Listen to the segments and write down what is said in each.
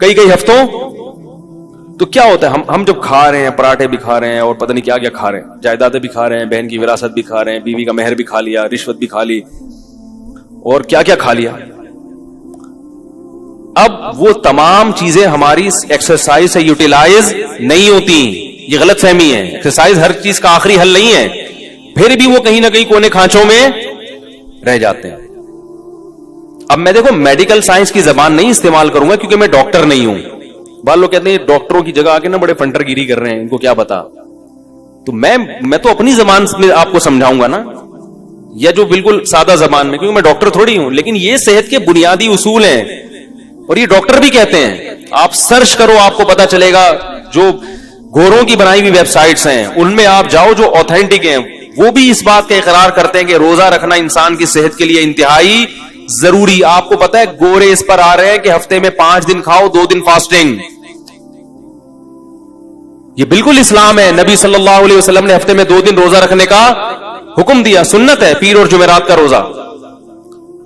کئی کئی ہفتوں. تو کیا ہوتا ہے, ہم جب کھا رہے ہیں, پراٹھے بھی کھا رہے ہیں اور پتہ نہیں کیا کیا کھا رہے ہیں, جائیدادیں بھی کھا رہے ہیں, بہن کی وراثت بھی کھا رہے ہیں, بیوی کا مہر بھی کھا لیا, رشوت بھی کھا لی, اور کیا کیا کھا لیا. اب وہ تمام چیزیں ہماری ایکسرسائز سے یوٹیلائز نہیں ہوتی. یہ غلط فہمی ہے. ایکسرسائز ہر چیز کا آخری حل نہیں ہے, پھر بھی وہ کہیں نہ کہیں کونے کھانچوں میں رہ جاتے ہیں. اب میں دیکھو میڈیکل سائنس کی زبان نہیں استعمال کروں گا کیونکہ میں ڈاکٹر نہیں ہوں. بعض لوگ کہتے ہیں ڈاکٹروں کی جگہ آ کے نا بڑے فنٹر گیری کر رہے ہیں, ان کو کیا پتا. تو میں تو اپنی زبان میں آپ کو سمجھاؤں گا نا, یا جو بالکل سادہ زبان میں, کیونکہ میں ڈاکٹر تھوڑی ہوں. لیکن یہ صحت کے بنیادی اصول ہیں اور یہ ڈاکٹر بھی کہتے ہیں. آپ سرچ کرو, آپ کو پتا چلے گا. جو گوروں کی بنائی ہوئی ویب سائٹس ہیں ان میں آپ جاؤ جو آتھینٹک ہیں, وہ بھی اس بات کا اقرار کرتے ہیں کہ روزہ رکھنا انسان کی صحت کے لیے انتہائی ضروری. آپ کو پتا ہے گورے اس پر آ رہے ہیں کہ ہفتے میں 5 دن کھاؤ, 2 دن فاسٹنگ. یہ بالکل اسلام ہے. نبی صلی اللہ علیہ وسلم نے ہفتے میں 2 دن روزہ رکھنے کا حکم دیا, سنت ہے, پیر اور جمعرات کا روزہ.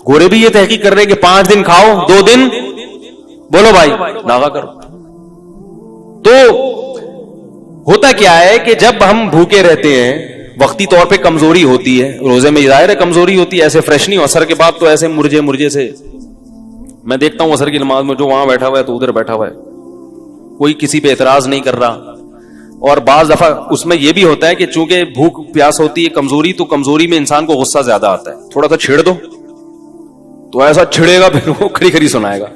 گورے بھی یہ تحقیق کر رہے ہیں کہ 5 دن کھاؤ, 2 دن بولو بھائی ناغا کرو. تو ہوتا کیا ہے کہ جب ہم بھوکے رہتے ہیں, وقتی طور پہ کمزوری ہوتی ہے, روزے میں ظاہر ہے کمزوری ہوتی ہے, ایسے فریش نہیں ہو. اثر کے بعد تو ایسے مرجے سے میں دیکھتا ہوں اثر کی نماز میں جو وہاں بیٹھا ہوا ہے تو ادھر بیٹھا ہوا ہے, کوئی کسی پہ اعتراض نہیں کر رہا. اور بعض دفعہ اس میں یہ بھی ہوتا ہے کہ چونکہ بھوک پیاس ہوتی ہے, کمزوری, تو کمزوری میں انسان کو غصہ زیادہ آتا ہے. تھوڑا سا چھیڑ دو تو ایسا چھڑے گا پھر وہ کھری کھری سنائے گا.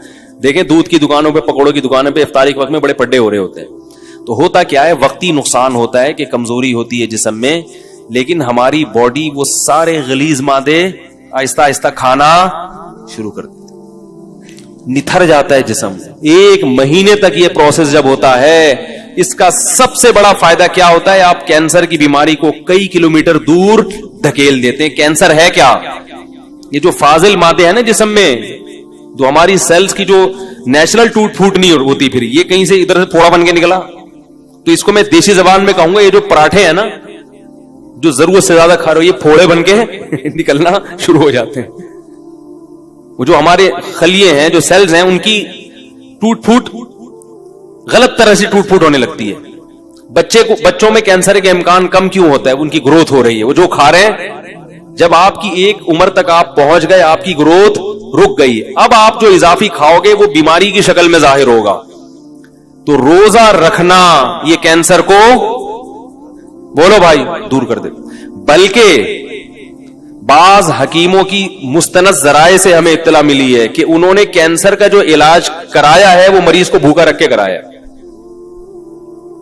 دیکھیں دودھ کی دکانوں پہ, پکوڑوں کی دکانوں پہ افطاری کے وقت میں بڑے پڈے ہو رہے ہوتے ہیں. تو ہوتا کیا ہے, وقتی نقصان ہوتا ہے کہ کمزوری ہوتی ہے جسم میں, لیکن ہماری باڈی وہ سارے غلیظ مادے آہستہ آہستہ کھانا شروع کر دیتی, نتھر جاتا ہے جسم. 1 مہینے تک یہ پروسیس جب ہوتا ہے, اس کا سب سے بڑا فائدہ کیا ہوتا ہے, آپ کینسر کی بیماری کو کئی کلومیٹر دور دھکیل دیتے ہیں. کینسر ہے کیا, یہ جو فاضل مادے ہیں نا جسم میں, جو ہماری سیلز کی جو نیچرل ٹوٹ پھوٹ نہیں ہوتی, پھر یہ کہیں سے ادھر سے پھوڑا بن کے نکلا. تو اس کو میں دیسی زبان میں کہوں گا, یہ جو پراٹھے ہیں نا جو ضرورت سے زیادہ کھا رہے ہو, یہ پھوڑے بن کے نکلنا شروع ہو جاتے ہیں. وہ جو ہمارے خلیے ہیں, جو سیلز ہیں, ان کی ٹوٹ پھوٹ غلط طرح سے ٹوٹ پھوٹ ہونے لگتی ہے. بچوں میں کینسر کے امکان کم کیوں ہوتا ہے, ان کی گروتھ ہو رہی ہے. وہ جو کھا رہے ہیں, جب آپ کی ایک عمر تک آپ پہنچ گئے, آپ کی گروتھ رک گئی, اب آپ جو اضافی کھاؤ گے وہ بیماری کی شکل میں ظاہر ہوگا. تو روزہ رکھنا یہ کینسر کو بولو بھائی دور کر دے. بلکہ بعض حکیموں کی مستند ذرائع سے ہمیں اطلاع ملی ہے کہ انہوں نے کینسر کا جو علاج کرایا ہے وہ مریض کو بھوکا رکھ کے کرایا.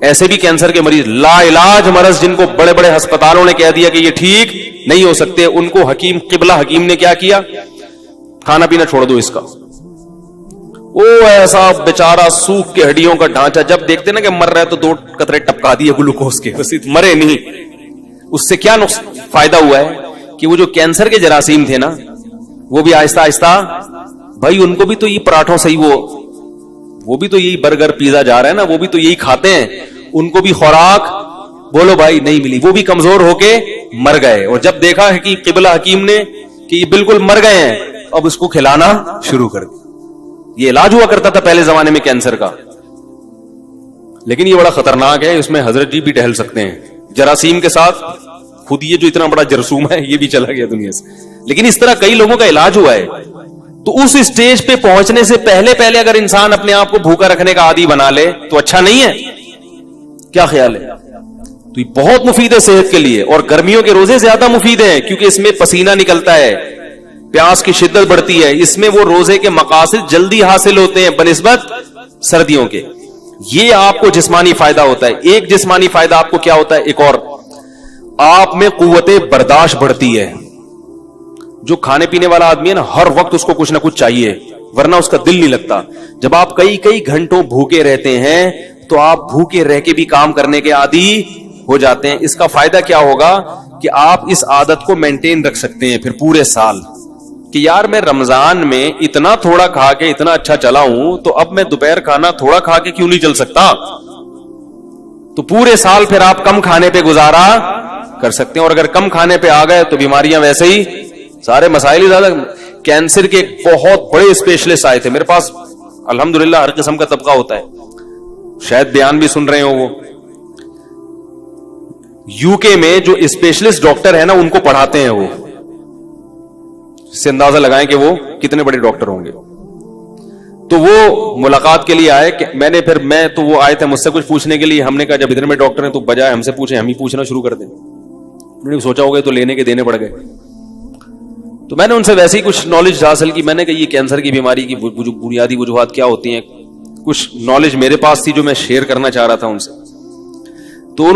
ایسے بھی کینسر کے مریض لا علاج مرض, جن کو بڑے بڑے ہسپتالوں نے کہہ دیا کہ یہ ٹھیک نہیں ہو سکتے, ان کو قبلہ حکیم نے کیا کیا, کھانا پینا چھوڑ دو اس کا. وہ ایسا بیچارہ سوکھ کے ہڈیوں کا ڈھانچہ, جب دیکھتے نا کہ مر رہا ہے تو 2 قطرے ٹپکا دیے گلوکوز کے, بس مرے نہیں. اس سے کیا فائدہ ہوا ہے کہ وہ جو کینسر کے جراثیم تھے نا, وہ بھی آہستہ آہستہ, بھائی ان کو بھی تو یہ پراٹھوں سے ہی وہ بھی تو یہی برگر پیزا جا رہا ہے نا, وہ بھی تو یہی کھاتے ہیں, ان کو بھی خوراک بولو بھائی نہیں ملی, وہ بھی کمزور ہو کے مر گئے. اور جب دیکھا ہے کہ قبلہ حکیم نے کہ یہ بالکل مر گئے ہیں, اب اس کو کھلانا شروع کر دیا. یہ علاج ہوا کرتا تھا پہلے زمانے میں کینسر کا, لیکن یہ بڑا خطرناک ہے. اس میں حضرت جی بھی ٹہل سکتے ہیں جراثیم کے ساتھ. خود یہ جو اتنا بڑا جرثوم ہے یہ بھی چلا گیا دنیا سے, لیکن اس طرح کئی لوگوں کا علاج ہوا ہے. تو اس اسٹیج پہ پہنچنے سے پہلے اگر انسان اپنے آپ کو بھوکا رکھنے کا عادی بنا لے تو اچھا نہیں ہے. کیا خیال ہے؟ تو یہ بہت مفید ہے صحت کے لیے, اور گرمیوں کے روزے زیادہ مفید ہیں کیونکہ اس میں پسینہ نکلتا ہے, پیاس کی شدت بڑھتی ہے, اس میں وہ روزے کے مقاصد جلدی حاصل ہوتے ہیں بنسبت سردیوں کے. یہ آپ کو جسمانی فائدہ ہوتا ہے. ایک جسمانی فائدہ آپ کو کیا ہوتا ہے, ایک اور, آپ میں قوت برداشت بڑھتی ہے. جو کھانے پینے والا آدمی ہے نا, ہر وقت اس کو کچھ نہ کچھ چاہیے, ورنہ اس کا دل نہیں لگتا. جب آپ کئی گھنٹوں بھوکے رہتے ہیں تو آپ بھوکے رہ کے بھی کام کرنے کے عادی ہو جاتے ہیں. اس کا فائدہ کیا ہوگا کہ آپ اس عادت کو مینٹین رکھ سکتے ہیں پھر پورے سال, کہ یار میں رمضان میں اتنا تھوڑا کھا کے اتنا اچھا چلا ہوں, تو اب میں دوپہر کھانا تھوڑا کھا کے کیوں نہیں چل سکتا. تو پورے سال پھر آپ کم کھانے پہ گزارا کر سکتے ہیں. اور اگر کم کھانے پہ آ گئے تو بیماریاں ویسے ہی, سارے مسائل ہی زیادہ. کینسر کے بہت بڑے اسپیشلسٹ آئے تھے میرے پاس, الحمدللہ ہر قسم کا طبقہ ہوتا ہے, شاید بیان بھی سن رہے ہو. وہ یو کے میں جو اسپیشلسٹ ڈاکٹر ہے نا ان کو پڑھاتے ہیں وہ, اس سے اندازہ لگائیں کہ وہ کتنے بڑے ڈاکٹر ہوں گے. تو وہ ملاقات کے لیے آئے کہ میں تو وہ آئے تھے مجھ سے کچھ پوچھنے کے لیے. ہم نے کہا جب اتنے میں ڈاکٹر ہیں تو بجائے ہم سے پوچھیں ہم ہی پوچھنا شروع کر دیں. انہوں نے سوچا ہوگا تو لینے کے دینے پڑ گئے. تو میں نے ان سے ویسے ہی کچھ نالج حاصل کی. میں نے کہا یہ کینسر کی بیماری کی بنیادی وجوہات کیا ہوتی ہیں, کچھ نالج میرے پاس تھی جو میں شیئر کرنا چاہ رہا تھا ان سے.